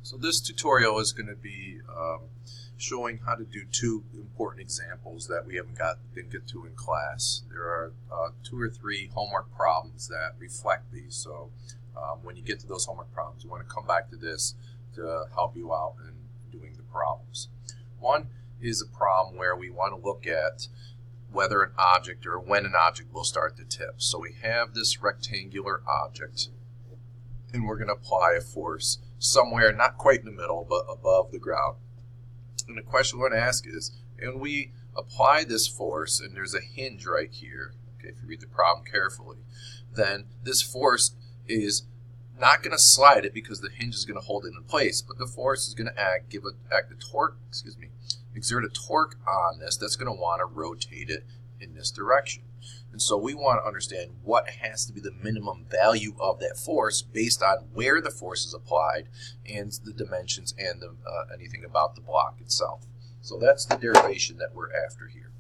So this tutorial is going to be showing how to do two important examples that we didn't get to in class. There are 2 or 3 homework problems that reflect these. So when you get to those homework problems, you want to come back to this to help you out in doing the problems. One is a problem where we want to look at whether an object or when an object will start to tip. So we have this rectangular object, and we're going to apply a force somewhere, not quite in the middle, but above the ground. And the question we want to ask is, when we apply this force, and there's a hinge right here, okay, if you read the problem carefully, then this force is not going to slide it because the hinge is going to hold it in place, but the force is going to exert a torque on this that's going to want to rotate it in this direction. And so we want to understand what has to be the minimum value of that force based on where the force is applied and the dimensions and anything about the block itself. So that's the derivation that we're after here.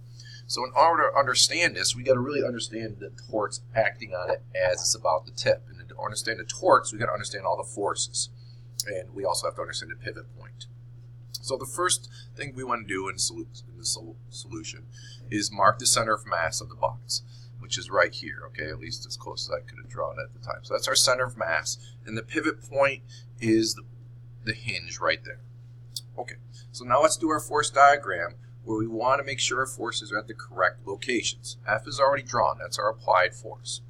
So in order to understand this, we got to really understand the torques acting on it as it's about to tip. And to understand the torques, we got to understand all the forces. And we also have to understand the pivot point. So the first thing we want to do in the solution is mark the center of mass of the box, which is right here, okay, at least as close as I could have drawn at the time. So that's our center of mass, and the pivot point is the hinge right there. Okay, so now let's do our force diagram where we want to make sure our forces are at the correct locations. F is already drawn, that's our applied force.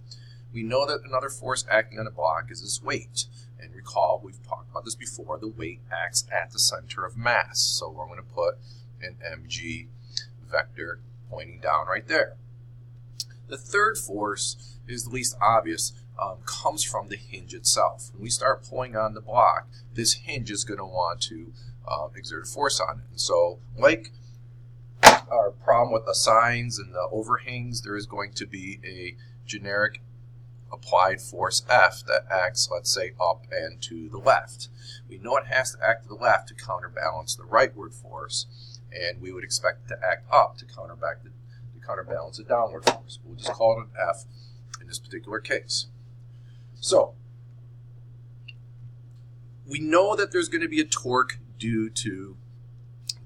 We know that another force acting on a block is this weight. And recall, we've talked about this before, the weight acts at the center of mass. So we're going to put an mg vector pointing down right there. The third force is the least obvious, comes from the hinge itself. When we start pulling on the block, this hinge is going to want to exert a force on it. And so, like our problem with the signs and the overhangs, there is going to be a generic applied force F that acts, let's say, up and to the left. We know it has to act to the left to counterbalance the rightward force, and we would expect it to act up to counterbalance the downward force. We'll just call it an F in this particular case. So, we know that there's going to be a torque due to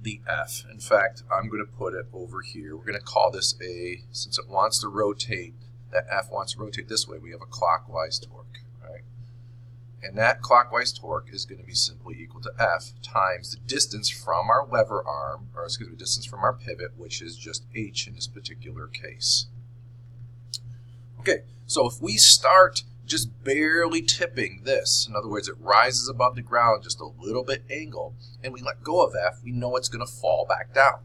the F. In fact, I'm going to put it over here. We're going to call this since it wants to rotate, that F wants to rotate this way, we have a clockwise torque, right? And that clockwise torque is going to be simply equal to F times the distance from our lever arm, or excuse me, distance from our pivot, which is just H in this particular case. Okay, so if we start just barely tipping this, in other words, it rises above the ground just a little bit angled, and we let go of F, we know it's going to fall back down.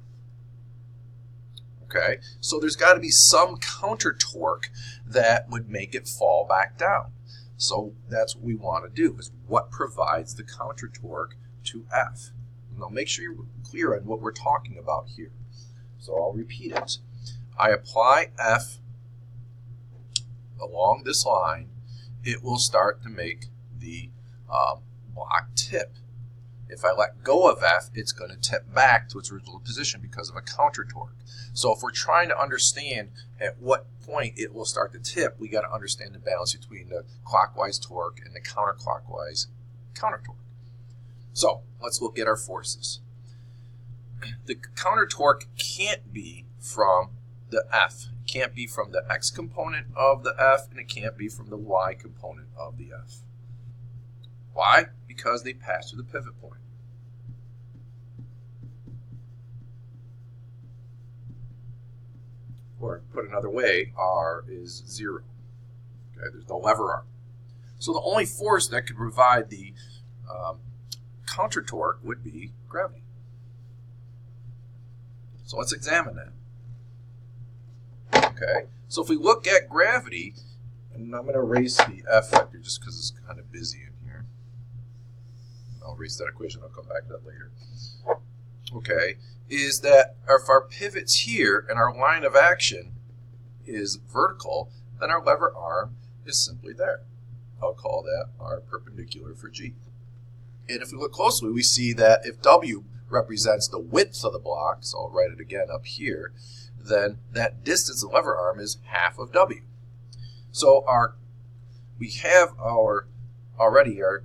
Okay, so there's got to be some counter torque that would make it fall back down. So that's what we want to do, is what provides the counter torque to F. Now make sure you're clear on what we're talking about here. So I'll repeat it. I apply F along this line, it will start to make the block tip. If I let go of F, it's going to tip back to its original position because of a counter torque. So if we're trying to understand at what point it will start to tip, we got to understand the balance between the clockwise torque and the counterclockwise counter torque. So let's look at our forces. The counter torque can't be from the F. It can't be from the X component of the F, and it can't be from the Y component of the F. Why? Because they pass through the pivot point. Or put another way, R is 0. Okay, there's no lever arm. So the only force that could provide the counter torque would be gravity. So let's examine that. Okay, so if we look at gravity, and I'm going to erase the F vector just because it's kind of busy in here. I'll erase that equation, I'll come back to that later. Okay, is that if our pivot's here and our line of action is vertical, then our lever arm is simply there. I'll call that our perpendicular for G. And if we look closely, we see that if W represents the width of the block, so I'll write it again up here, then that distance of the lever arm is half of W. So we have already our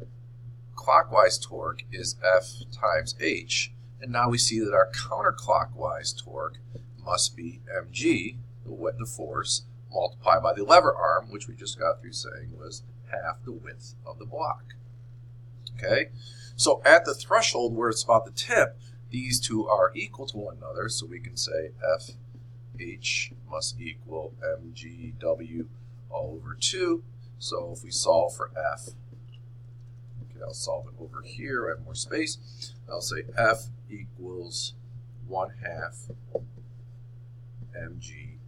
clockwise torque is F times H, and now we see that our counterclockwise torque must be mg, the force, multiplied by the lever arm, which we just got through saying was half the width of the block. Okay, so at the threshold where it's about the tip, these two are equal to one another, so we can say FH must equal mgw all over 2. So if we solve for F, okay, I'll solve it over here, I have more space. I'll say F equals 1/2 mg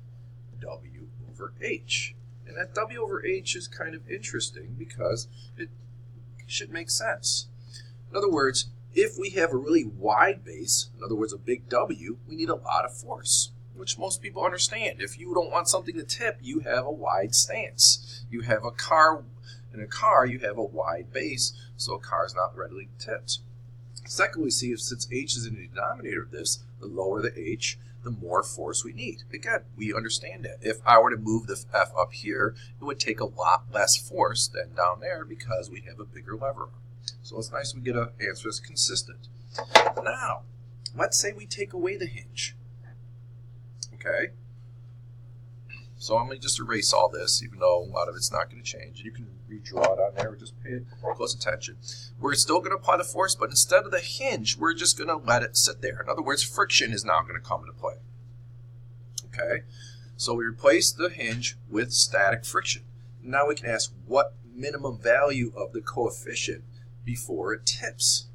w over h. And that w over h is kind of interesting because it should make sense. In other words, if we have a really wide base, in other words a big W, we need a lot of force, which most people understand. If you don't want something to tip, you have a wide stance. You have a car, in a car you have a wide base, so a car is not readily tipped. Second, we see if since h is in the denominator of this, the lower the h, the more force we need. Again, we understand that. If I were to move the F up here, it would take a lot less force than down there because we have a bigger lever. So it's nice we get an answer that's consistent. Now, let's say we take away the hinge. Okay? So I'm going to just erase all this, even though a lot of it's not going to change. You can redraw it on there or just pay close attention. We're still going to apply the force, but instead of the hinge, we're just going to let it sit there. In other words, friction is now going to come into play. Okay? So we replace the hinge with static friction. Now we can ask what minimum value of the coefficient before it tips.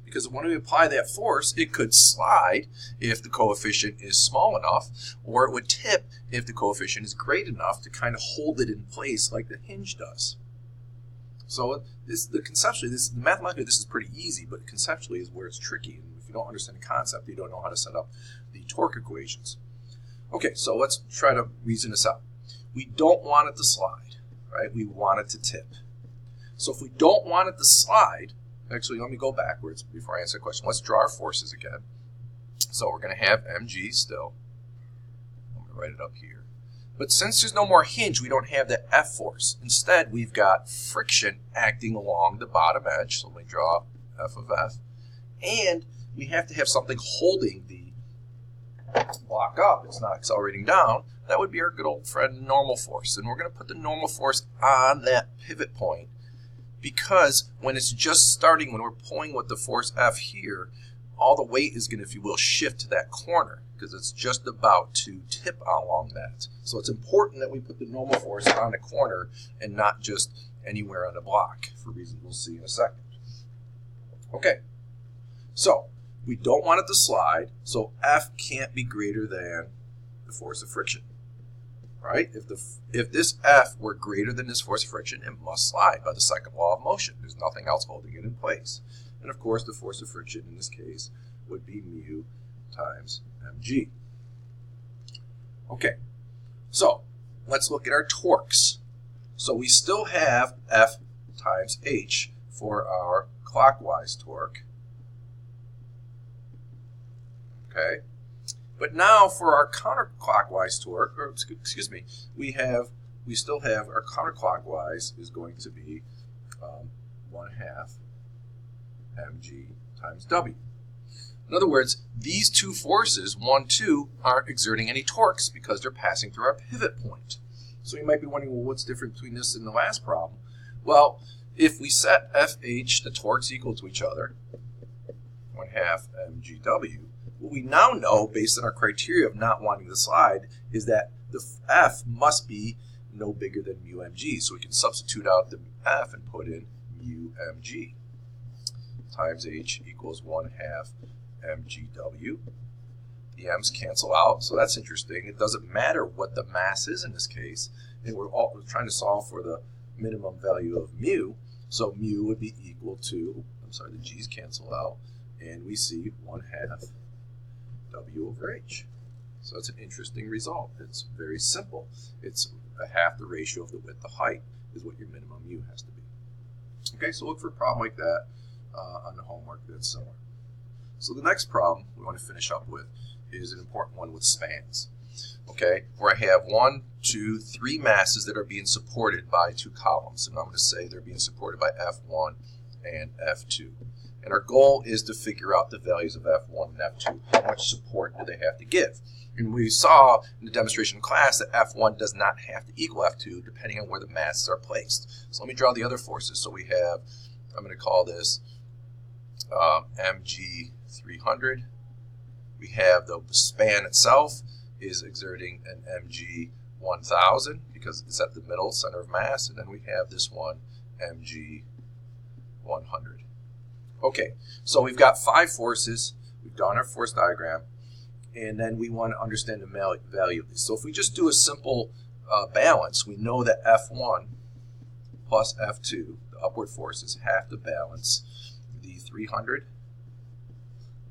Because when we apply that force, it could slide if the coefficient is small enough, or it would tip if the coefficient is great enough to kind of hold it in place like the hinge does. So mathematically this is pretty easy, but conceptually is where it's tricky. And if you don't understand the concept, you don't know how to set up the torque equations. Okay, so let's try to reason this out. We don't want it to slide, right? We want it to tip. So if we don't want it to slide, actually, let me go backwards before I answer the question. Let's draw our forces again. So we're going to have mg still. I'm going to write it up here. But since there's no more hinge, we don't have that F force. Instead, we've got friction acting along the bottom edge. So let me draw F of F. And we have to have something holding the block up. It's not accelerating down. That would be our good old friend normal force. And we're going to put the normal force on that pivot point. Because when it's just starting, when we're pulling with the force F here, all the weight is going to, if you will, shift to that corner because it's just about to tip along that. So it's important that we put the normal force on the corner and not just anywhere on the block for reasons we'll see in a second. Okay, so we don't want it to slide, so F can't be greater than the force of friction. Right? If this F were greater than this force of friction, it must slide by the second law of motion. There's nothing else holding it in place. And of course, the force of friction in this case would be mu times mg. Okay, so let's look at our torques. So we still have F times h for our clockwise torque. Okay. But now for our counterclockwise torque, or excuse me, we still have our counterclockwise is going to be 1/2 mg times w. In other words, these two forces, 1, 2, aren't exerting any torques because they're passing through our pivot point. So you might be wondering, well, what's different between this and the last problem? Well, if we set FH, the torques equal to each other, 1/2 mgw, what we now know, based on our criteria of not wanting to slide, is that the F must be no bigger than mu mg. So we can substitute out the F and put in mu mg times h equals 1/2 mgw. The m's cancel out, so that's interesting. It doesn't matter what the mass is in this case, and we're trying to solve for the minimum value of mu. So mu would be equal to, the g's cancel out, and we see 1/2 w over h. So it's an interesting result. It's very simple. It's half the ratio of the width to height is what your minimum mu has to be. Okay, so look for a problem like that on the homework that's similar. So the next problem we want to finish up with is an important one with spans. Okay, where I have 1, 2, 3 masses that are being supported by 2 columns. And I'm going to say they're being supported by F1, and F2. And our goal is to figure out the values of F1 and F2. How much support do they have to give? And we saw in the demonstration class that F1 does not have to equal F2 depending on where the masses are placed. So let me draw the other forces. So we have, I'm going to call this MG300. We have the span itself is exerting an MG1000 because it's at the middle center of mass. And then we have this one, MG100. Okay, so we've got 5 forces. We've drawn our force diagram. And then we want to understand the value of these. So if we just do a simple balance, we know that F1 plus F2, the upward forces, have to balance the 300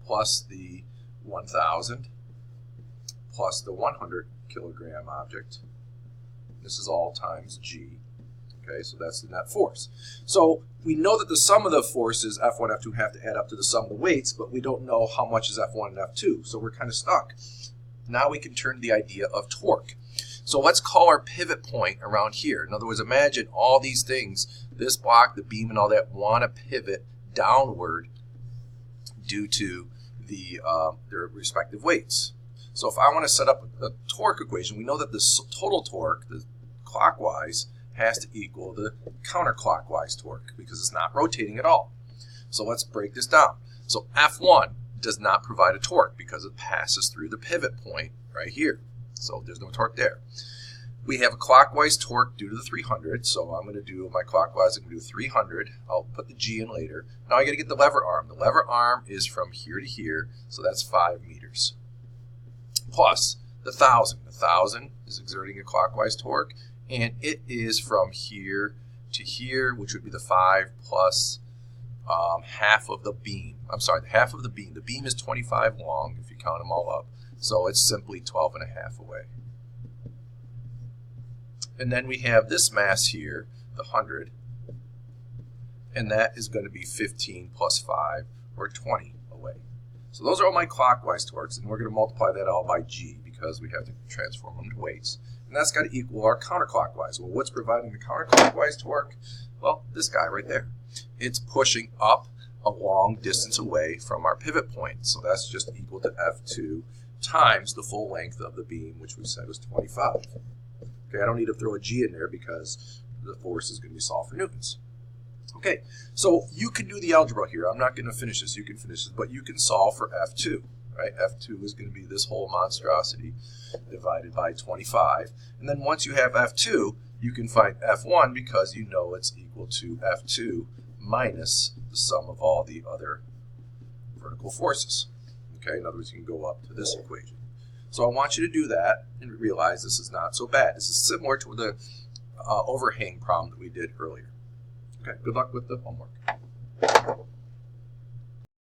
plus the 1000 plus the 100 kilogram object. This is all times G. Okay, so that's the net force. So we know that the sum of the forces, F1 and F2, have to add up to the sum of the weights, but we don't know how much is F1 and F2, so we're kind of stuck. Now we can turn to the idea of torque. So let's call our pivot point around here. In other words, imagine all these things, this block, the beam, and all that, want to pivot downward due to their respective weights. So if I want to set up a torque equation, we know that the total torque, the clockwise, has to equal the counterclockwise torque because it's not rotating at all. So let's break this down. So F1 does not provide a torque because it passes through the pivot point right here. So there's no torque there. We have a clockwise torque due to the 300. So I'm going to do my clockwise. I'm going to do 300. I'll put the G in later. Now I got to get the lever arm. The lever arm is from here to here. So that's 5 meters. Plus the 1000. The 1000 is exerting a clockwise torque. And it is from here to here, which would be the 5 plus half of the beam. I'm sorry, half of the beam. The beam is 25 long if you count them all up. So it's simply 12 and a half away. And then we have this mass here, the 100. And that is going to be 15 plus 5, or 20 away. So those are all my clockwise torques. And we're going to multiply that all by G because we have to transform them to weights. And that's got to equal our counterclockwise. Well, what's providing the counterclockwise torque? Well, this guy right there. It's pushing up a long distance away from our pivot point. So that's just equal to F2 times the full length of the beam, which we said was 25. Okay, I don't need to throw a G in there because the force is going to be solved for newtons. Okay, so you can do the algebra here. I'm not going to finish this. You can finish this, but you can solve for F2. Right? F2 is going to be this whole monstrosity divided by 25. And then once you have F2, you can find F1 because you know it's equal to F2 minus the sum of all the other vertical forces. Okay, in other words, you can go up to this equation. So I want you to do that and realize this is not so bad. This is similar to the overhang problem that we did earlier. Okay, good luck with the homework.